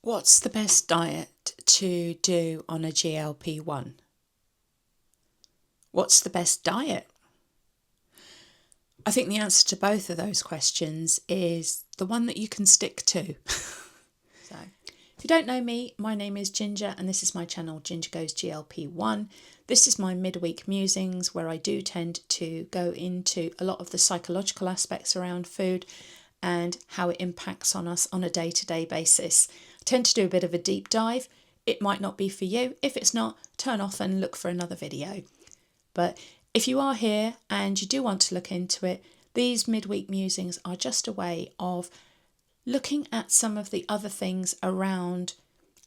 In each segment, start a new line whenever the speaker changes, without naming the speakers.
What's the best diet to do on a GLP-1? What's the best diet? I think the answer to both of those questions is the one that you can stick to. So, if you don't know me, my name is Ginger and this is my channel Ginger Goes GLP-1. This is my midweek musings where I do tend to go into a lot of the psychological aspects around food and how it impacts on us on a day-to-day basis. I tend to do a bit of a deep dive. It might not be for you. If it's not, turn off and look for another video. But if you are here and you do want to look into it, these midweek musings are just a way of looking at some of the other things around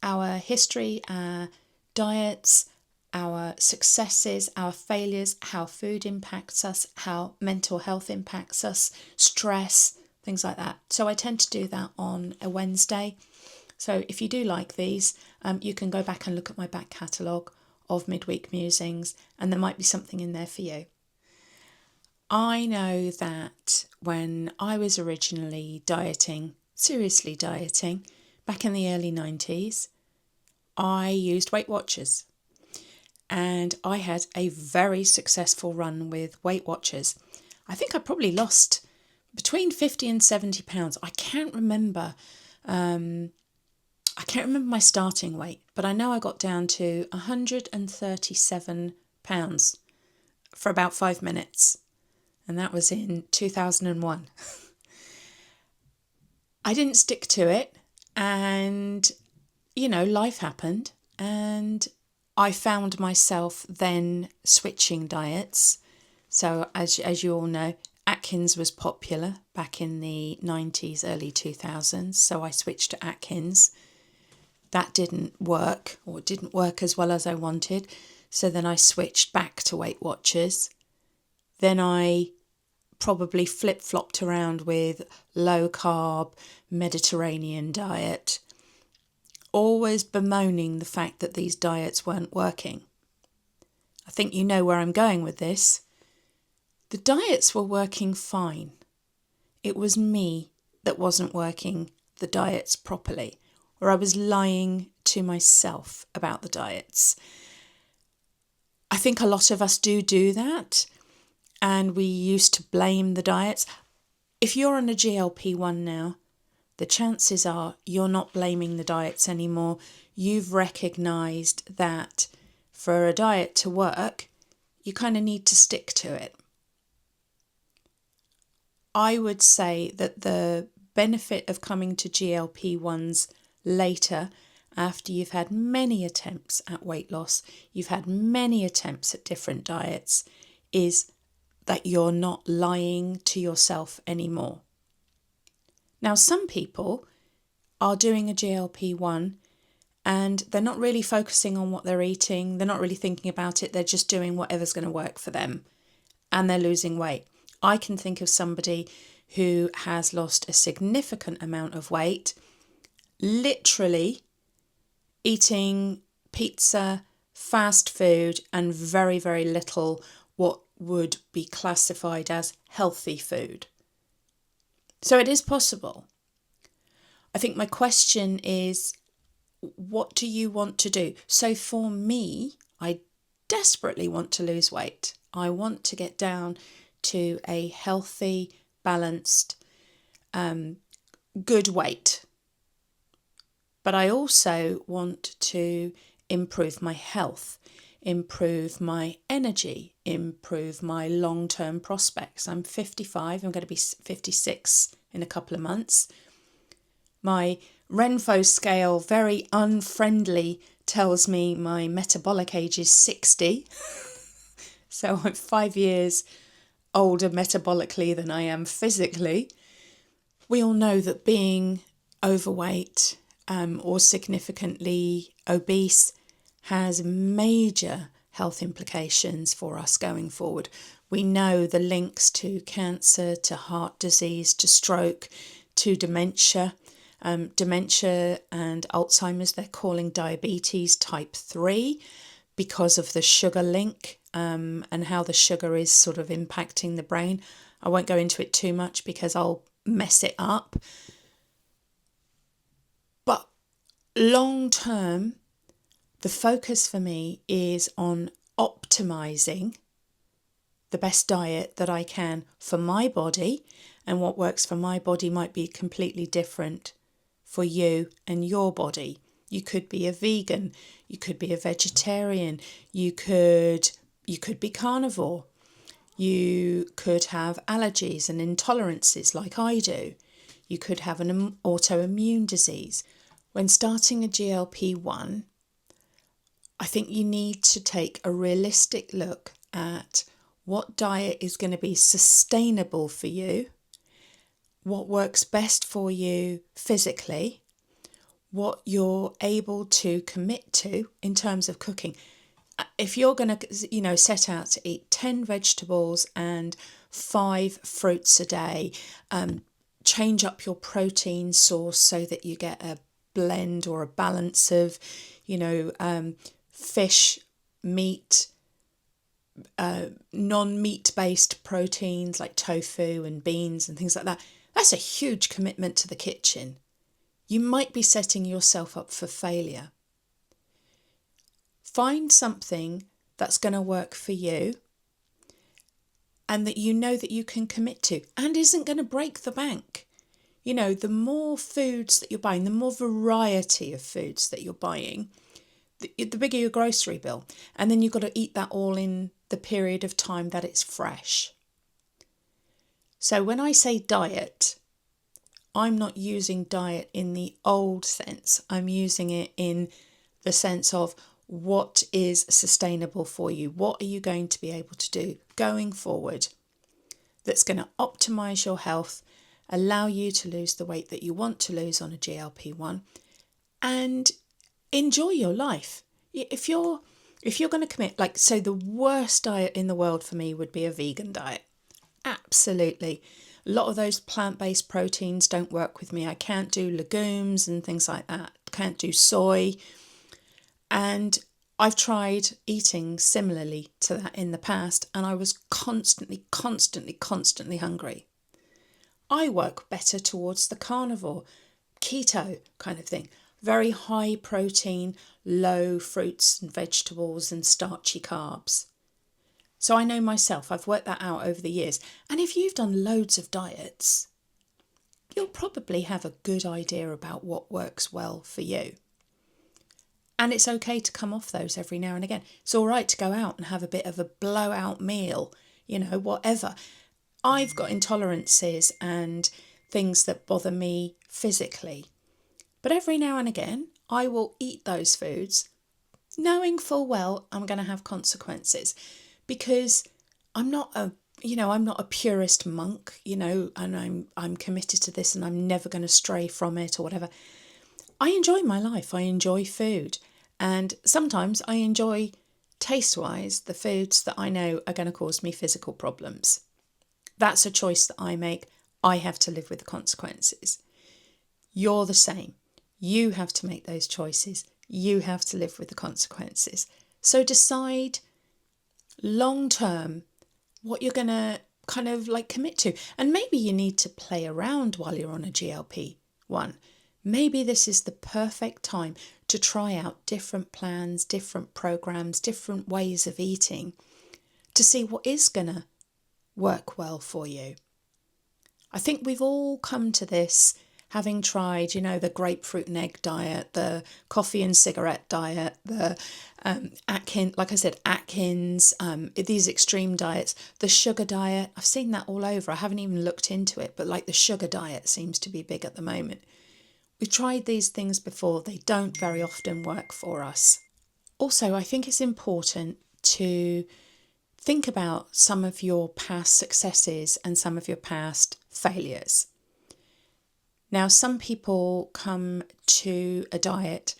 our history, our diets, our successes, our failures, how food impacts us, how mental health impacts us, stress, things like that. So I tend to do that on a Wednesday. So if you do like these, you can go back and look at my back catalogue of midweek musings and there might be something in there for you. I know that when I was originally dieting, seriously dieting, back in the early 90s, I used Weight Watchers. And I had a very successful run with Weight Watchers. I think I probably lost between 50 and 70 pounds. I can't remember my starting weight, but I know I got down to 137 pounds for about 5 minutes. And that was in 2001. I didn't stick to it and, life happened and I found myself then switching diets. So as you all know, Atkins was popular back in the 90s, early 2000s. So I switched to Atkins. That didn't work, or it didn't work as well as I wanted. So then I switched back to Weight Watchers. Then I probably flip-flopped around with low carb Mediterranean diet, always bemoaning the fact that these diets weren't working. I think you know where I'm going with this. The diets were working fine. It was me that wasn't working the diets properly, or I was lying to myself about the diets. I think a lot of us do that, and we used to blame the diets. If you're on a GLP-1 now, the chances are you're not blaming the diets anymore. You've recognised that for a diet to work, you kind of need to stick to it. I would say that the benefit of coming to GLP-1s later, after you've had many attempts at weight loss, you've had many attempts at different diets, is that you're not lying to yourself anymore. Now, some people are doing a GLP-1 and they're not really focusing on what they're eating. They're not really thinking about it. They're just doing whatever's going to work for them and they're losing weight. I can think of somebody who has lost a significant amount of weight, literally eating pizza, fast food, and very, very little what would be classified as healthy food. So it is possible. I think my question is, what do you want to do? So for me, I desperately want to lose weight. I want to get down to a healthy, balanced, good weight. But I also want to improve my health, improve my energy, improve my long-term prospects. I'm 55, I'm going to be 56 in a couple of months. My Renfo scale, very unfriendly, tells me my metabolic age is 60. So I'm 5 years older metabolically than I am physically. We all know that being overweight or significantly obese has major health implications for us going forward. We know the links to cancer, to heart disease, to stroke, to dementia. Dementia and Alzheimer's, they're calling diabetes type 3 because of the sugar link and how the sugar is sort of impacting the brain. I won't go into it too much because I'll mess it up. But long term, the focus for me is on optimizing the best diet that I can for my body, and what works for my body might be completely different for you and your body. You could be a vegan, you could be a vegetarian, you could be carnivore, you could have allergies and intolerances like I do, you could have an autoimmune disease. When starting a GLP-1, I think you need to take a realistic look at what diet is going to be sustainable for you, what works best for you physically, what you're able to commit to in terms of cooking. If you're going to, set out to eat 10 vegetables and 5 fruits a day, change up your protein source so that you get a blend or a balance of, fish, meat, non-meat based proteins like tofu and beans and things like that. That's a huge commitment to the kitchen. You might be setting yourself up for failure. Find something that's going to work for you and that you know that you can commit to and isn't going to break the bank. The more foods that you're buying, the more variety of foods that you're buying, the bigger your grocery bill. And then you've got to eat that all in the period of time that it's fresh. So when I say diet, I'm not using diet in the old sense. I'm using it in the sense of what is sustainable for you. What are you going to be able to do going forward that's going to optimize your health, allow you to lose the weight that you want to lose on a GLP-1, and enjoy your life. If you're going to commit, so the worst diet in the world for me would be a vegan diet. Absolutely. A lot of those plant-based proteins don't work with me. I can't do legumes and things like that. Can't do soy. And I've tried eating similarly to that in the past, and I was constantly hungry. I work better towards the carnivore, keto kind of thing. Very high protein, low fruits and vegetables and starchy carbs. So I know myself, I've worked that out over the years. And if you've done loads of diets, you'll probably have a good idea about what works well for you. And it's okay to come off those every now and again. It's all right to go out and have a bit of a blowout meal, whatever. I've got intolerances and things that bother me physically. But every now and again, I will eat those foods knowing full well I'm going to have consequences, because I'm not a purist monk, and I'm committed to this and I'm never going to stray from it or whatever. I enjoy my life. I enjoy food. And sometimes I enjoy, taste-wise, the foods that I know are going to cause me physical problems. That's a choice that I make. I have to live with the consequences. You're the same. You have to make those choices. You have to live with the consequences. So decide long term what you're going to kind of commit to. And maybe you need to play around while you're on a GLP-1. Maybe this is the perfect time to try out different plans, different programs, different ways of eating to see what is going to work well for you. I think we've all come to this having tried, the grapefruit and egg diet, the coffee and cigarette diet, the Atkins, these extreme diets, the sugar diet. I've seen that all over. I haven't even looked into it, but the sugar diet seems to be big at the moment. We've tried these things before. They don't very often work for us. Also, I think it's important to think about some of your past successes and some of your past failures. Now, some people come to a diet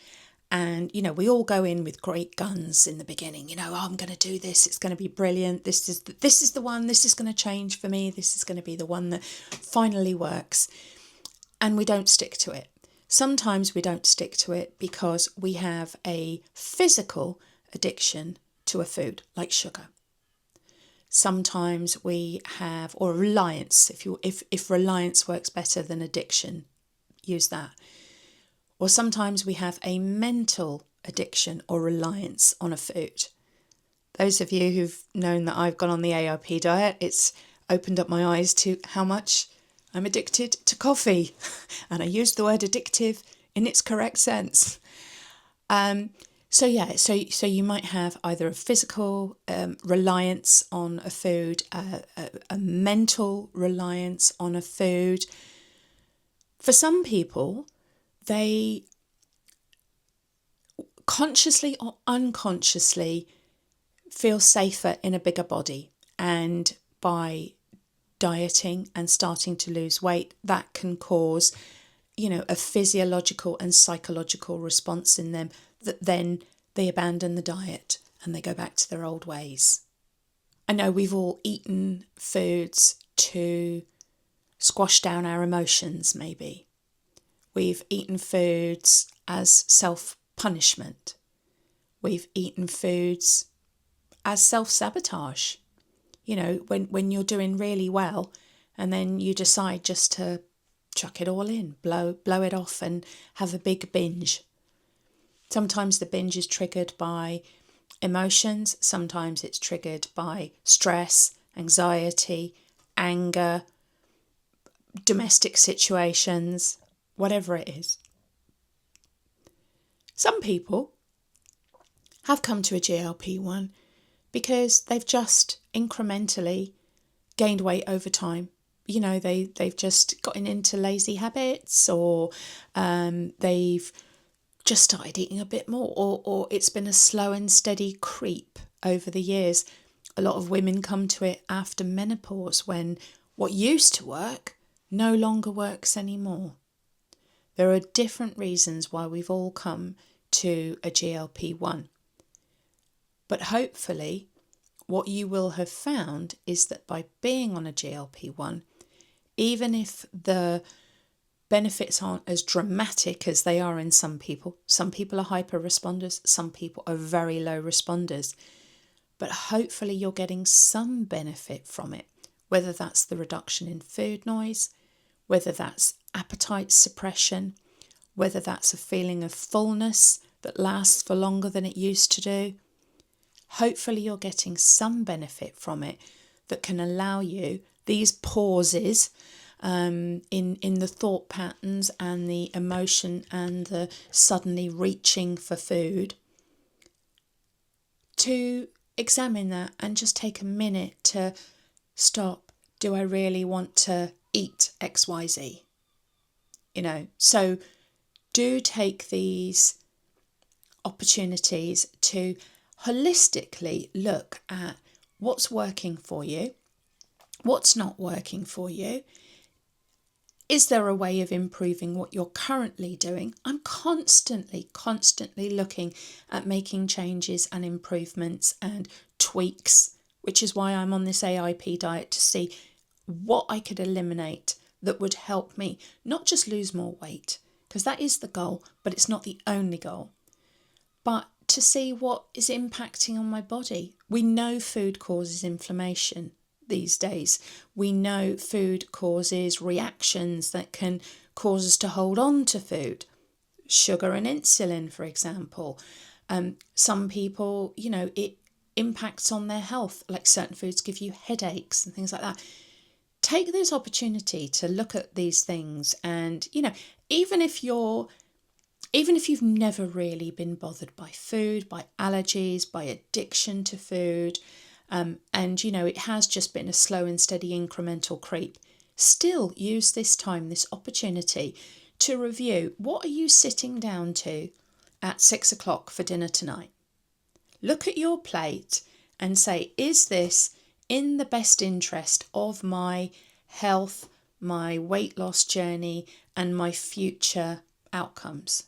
and, we all go in with great guns in the beginning. I'm going to do this. It's going to be brilliant. This is the one. This is going to change for me. This is going to be the one that finally works. And we don't stick to it. Sometimes we don't stick to it because we have a physical addiction to a food like sugar. Sometimes we have, or reliance, if reliance works better than addiction, use that. Or sometimes we have a mental addiction or reliance on a food. Those of you who've known that I've gone on the AIP diet, it's opened up my eyes to how much I'm addicted to coffee. And I use the word addictive in its correct sense. So you might have either a physical reliance on a food, a mental reliance on a food. For some people, they consciously or unconsciously feel safer in a bigger body, and by dieting and starting to lose weight, that can cause, a physiological and psychological response in them that then they abandon the diet and they go back to their old ways. I know we've all eaten foods to squash down our emotions, maybe. We've eaten foods as self-punishment. We've eaten foods as self-sabotage. When you're doing really well and then you decide just to chuck it all in, blow it off and have a big binge. Sometimes the binge is triggered by emotions. Sometimes it's triggered by stress, anxiety, anger, domestic situations, whatever it is. Some people have come to a GLP-1 because they've just incrementally gained weight over time. They've just gotten into lazy habits, or they've just started eating a bit more, or it's been a slow and steady creep over the years. A lot of women come to it after menopause, when what used to work no longer works anymore. There are different reasons why we've all come to a GLP-1. But hopefully what you will have found is that by being on a GLP-1, even if the benefits aren't as dramatic as they are in some people are hyper responders, some people are very low responders, but hopefully you're getting some benefit from it, whether that's the reduction in food noise, whether that's appetite suppression, whether that's a feeling of fullness that lasts for longer than it used to do. Hopefully you're getting some benefit from it that can allow you these pauses in the thought patterns and the emotion and the suddenly reaching for food, to examine that and just take a minute to stop. Do I really want to eat XYZ? So do take these opportunities to holistically look at what's working for you, what's not working for you. Is there a way of improving what you're currently doing? I'm constantly looking at making changes and improvements and tweaks, which is why I'm on this AIP diet, to see what I could eliminate that would help me not just lose more weight, because that is the goal, but it's not the only goal, but to see what is impacting on my body. We know food causes inflammation these days. We know food causes reactions that can cause us to hold on to food. Sugar and insulin, for example. Some people, it impacts on their health, like certain foods give you headaches and things like that. Take this opportunity to look at these things, and, even if you've never really been bothered by food, by allergies, by addiction to food, and it has just been a slow and steady incremental creep, still use this time, this opportunity, to review what are you sitting down to at 6 o'clock for dinner tonight. Look at your plate and say, is this in the best interest of my health, my weight loss journey, and my future outcomes?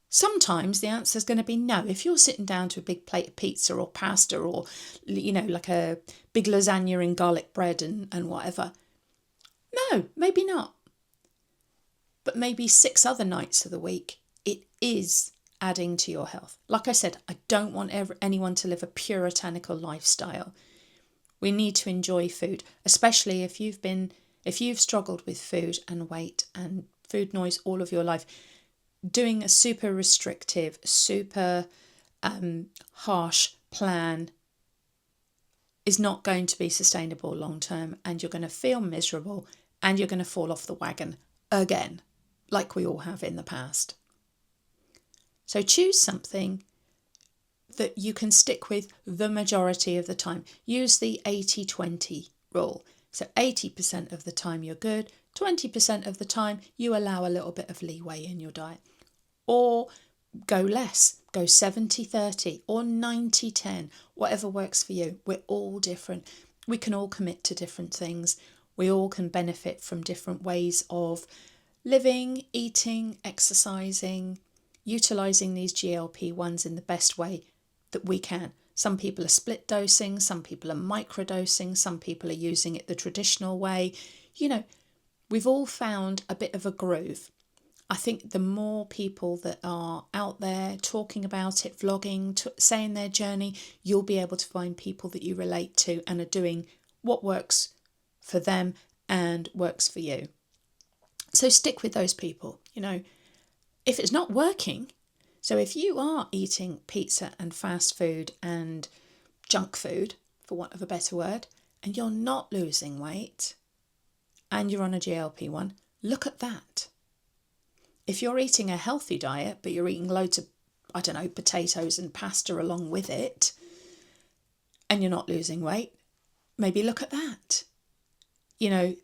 Sometimes the answer is going to be no. If you're sitting down to a big plate of pizza or pasta, or, like a big lasagna and garlic bread and whatever, no, maybe not. But maybe 6 other nights of the week, it is adding to your health. Like I said, I don't want anyone to live a puritanical lifestyle. We need to enjoy food, especially if you've struggled with food and weight and food noise all of your life. doing a super restrictive, super harsh plan is not going to be sustainable long term, and you're going to feel miserable and you're going to fall off the wagon again, like we all have in the past. So choose something that you can stick with the majority of the time. Use the 80-20 rule. So 80% of the time you're good, 20% of the time you allow a little bit of leeway in your diet. Or go less, go 70-30 or 90-10, whatever works for you. We're all different. We can all commit to different things. We all can benefit from different ways of living, eating, exercising, utilising these GLP-1s in the best way that we can. Some people are split dosing, some people are microdosing, some people are using it the traditional way. You know, we've all found a bit of a groove. I think the more people that are out there talking about it, vlogging, saying their journey, you'll be able to find people that you relate to and are doing what works for them and works for you. So stick with those people. You know, if it's not working, so if you are eating pizza and fast food and junk food, for want of a better word, and you're not losing weight and you're on a GLP-1, look at that. If you're eating a healthy diet, but you're eating loads of, potatoes and pasta along with it, and you're not losing weight, maybe look at that. You know,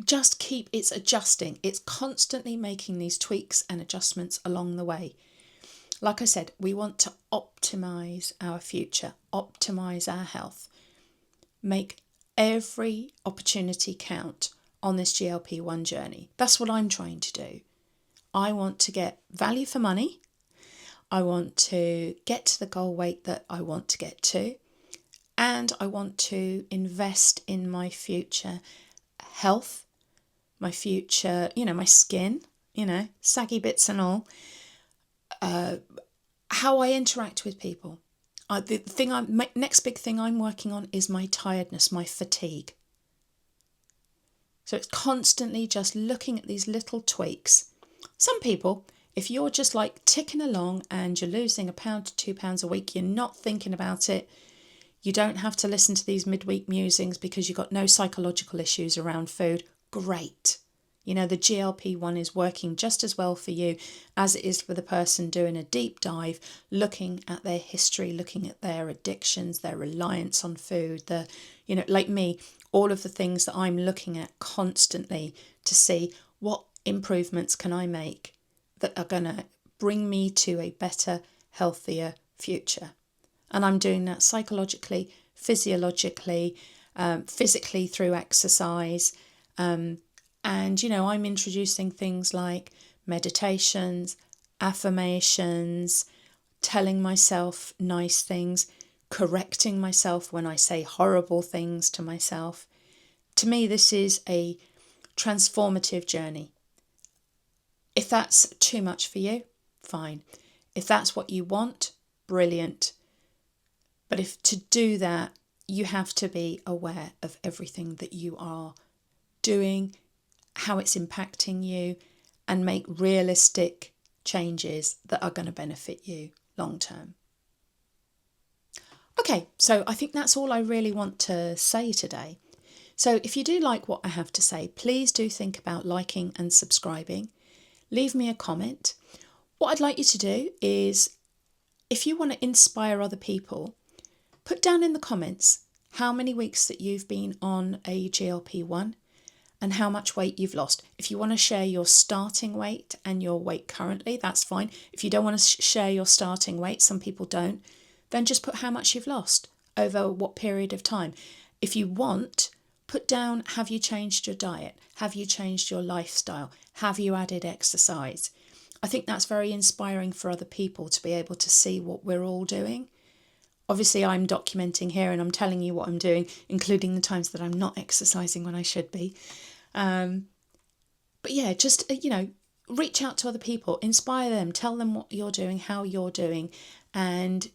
just it's adjusting. It's constantly making these tweaks and adjustments along the way. Like I said, we want to optimise our future, optimise our health, make every opportunity count on this GLP-1 journey. That's what I'm trying to do. I want to get value for money. I want to get to the goal weight that I want to get to. And I want to invest in my future health, my future, my skin, saggy bits and all. How I interact with people. Next big thing I'm working on is my tiredness, my fatigue. So it's constantly just looking at these little tweaks. Some people, if you're just like ticking along and you're losing 1 pound to 2 pounds a week, you're not thinking about it. You don't have to listen to these midweek musings because you've got no psychological issues around food. Great. The GLP-1 is working just as well for you as it is for the person doing a deep dive, looking at their history, looking at their addictions, their reliance on food, like me, all of the things that I'm looking at constantly to see what improvements can I make that are going to bring me to a better, healthier future. And I'm doing that psychologically, physiologically, physically through exercise. And, I'm introducing things like meditations, affirmations, telling myself nice things, correcting myself when I say horrible things to myself. To me, this is a transformative journey. If that's too much for you, fine. If that's what you want, brilliant. But if to do that, you have to be aware of everything that you are doing, how it's impacting you, and make realistic changes that are going to benefit you long term. Okay, so I think that's all I really want to say today. So if you do like what I have to say, please do think about liking and subscribing. Leave me a comment. What I'd like you to do is, if you want to inspire other people, put down in the comments how many weeks that you've been on a GLP-1 and how much weight you've lost. If you want to share your starting weight and your weight currently, that's fine. If you don't want to share your starting weight, some people don't, then just put how much you've lost over what period of time. If you want, put down, have you changed your diet? Have you changed your lifestyle? Have you added exercise? I think that's very inspiring for other people to be able to see what we're all doing. Obviously, I'm documenting here and I'm telling you what I'm doing, including the times that I'm not exercising when I should be. But yeah, just, reach out to other people, inspire them, tell them what you're doing, how you're doing. And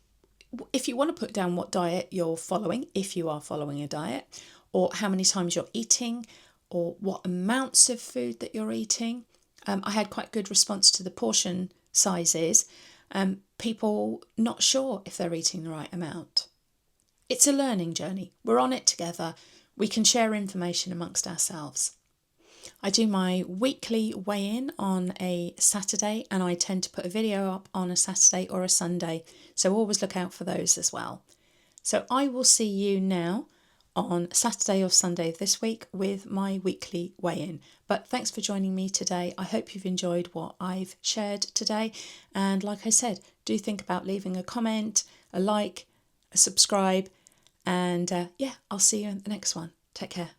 if you want to put down what diet you're following, if you are following a diet, or how many times you're eating, or what amounts of food that you're eating, I had quite good response to the portion sizes. People not sure if they're eating the right amount. It's a learning journey. We're on it together. We can share information amongst ourselves. I do my weekly weigh-in on a Saturday, and I tend to put a video up on a Saturday or a Sunday, so always look out for those as well. So I will see you now on Saturday or Sunday this week with my weekly weigh-in. But thanks for joining me today. I hope you've enjoyed what I've shared today. And like I said, do think about leaving a comment, a like, a subscribe, and yeah, I'll see you in the next one. Take care.